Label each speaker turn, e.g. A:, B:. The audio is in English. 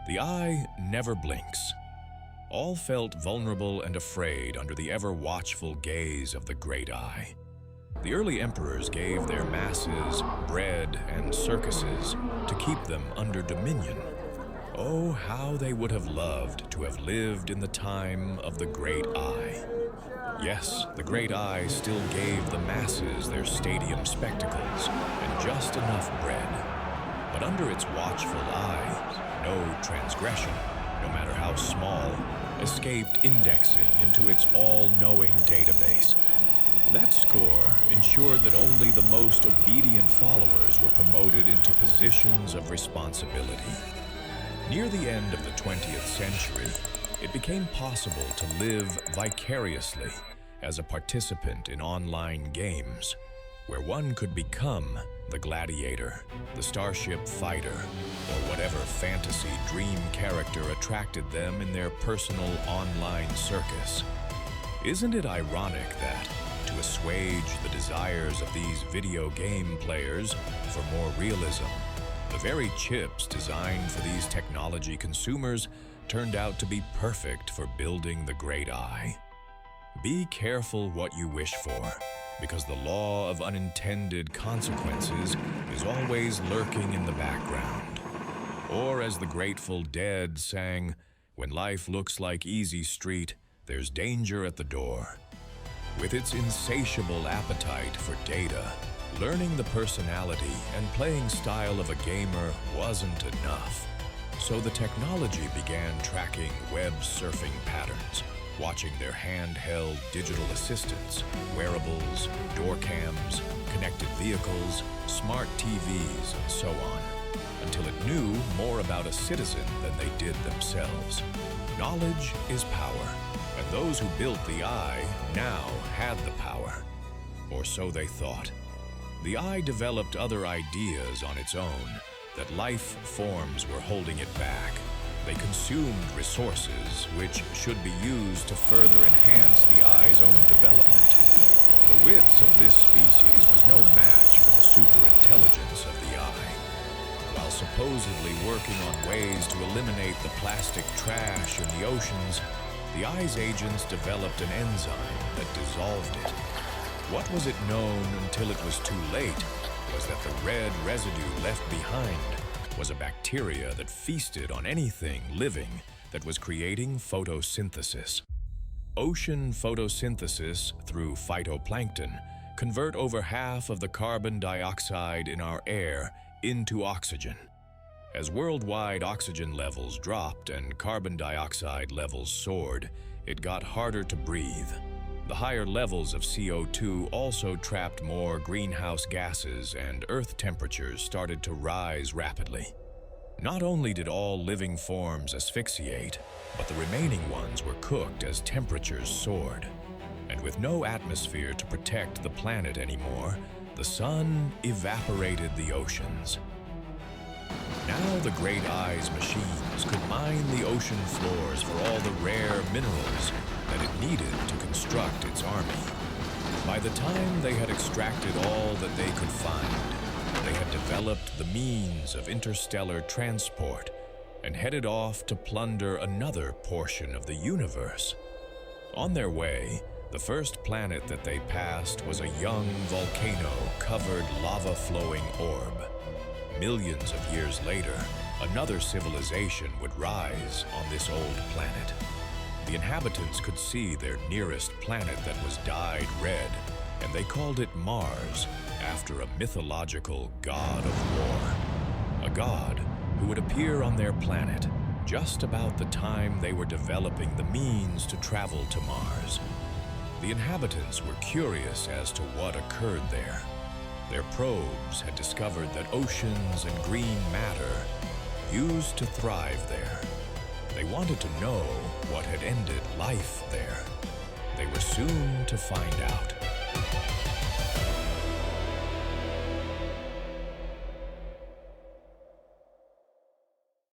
A: The eye never blinks. All felt vulnerable and afraid under the ever-watchful gaze of the Great Eye. The early emperors gave their masses bread and circuses to keep them under dominion. Oh, how they would have loved to have lived in the time of the Great Eye. Yes, the Great Eye still gave the masses their stadium spectacles and just enough bread. But under its watchful eye, no transgression, no matter how small, escaped indexing into its all-knowing database. That score ensured that only the most obedient followers were promoted into positions of responsibility. Near the end of the 20th century, it became possible to live vicariously as a participant in online games, where one could become the gladiator, the starship fighter, or whatever fantasy dream character attracted them in their personal online circus. Isn't it ironic that, to assuage the desires of these video game players for more realism, the very chips designed for these technology consumers turned out to be perfect for building the Great Eye? Be careful what you wish for, because the law of unintended consequences is always lurking in the background. Or as the Grateful Dead sang, "When life looks like Easy Street, there's danger at the door." With its insatiable appetite for data, learning the personality and playing style of a gamer wasn't enough. So the technology began tracking web surfing patterns, watching their handheld digital assistants, wearables, door cams, connected vehicles, smart TVs, and so on, until it knew more about a citizen than they did themselves. Knowledge is power, and those who built the Eye now had the power. Or so they thought. The Eye developed other ideas on its own, that life forms were holding it back. They consumed resources which should be used to further enhance the Eye's own development. The wits of this species was no match for the superintelligence of the Eye. While supposedly working on ways to eliminate the plastic trash in the oceans, the Eye's agents developed an enzyme that dissolved it. What was it known until it was too late was that the red residue left behind was a bacteria that feasted on anything living that was creating photosynthesis. Ocean photosynthesis through phytoplankton convert over half of the carbon dioxide in our air into oxygen. As worldwide oxygen levels dropped and carbon dioxide levels soared, it got harder to breathe. The higher levels of CO2 also trapped more greenhouse gases, and Earth temperatures started to rise rapidly. Not only did all living forms asphyxiate, but the remaining ones were cooked as temperatures soared. And with no atmosphere to protect the planet anymore, the sun evaporated the oceans. Now the Great Eye's machines could mine the ocean floors for all the rare minerals that it needed to construct its army. By the time they had extracted all that they could find, they had developed the means of interstellar transport and headed off to plunder another portion of the universe. On their way, the first planet that they passed was a young volcano-covered lava-flowing orb. Millions of years later, another civilization would rise on this old planet. The inhabitants could see their nearest planet that was dyed red, and they called it Mars, after a mythological god of war. A god who would appear on their planet just about the time they were developing the means to travel to Mars. The inhabitants were curious as to what occurred there. Their probes had discovered that oceans and green matter used to thrive there. They wanted to know what had ended life there. They were soon to find out.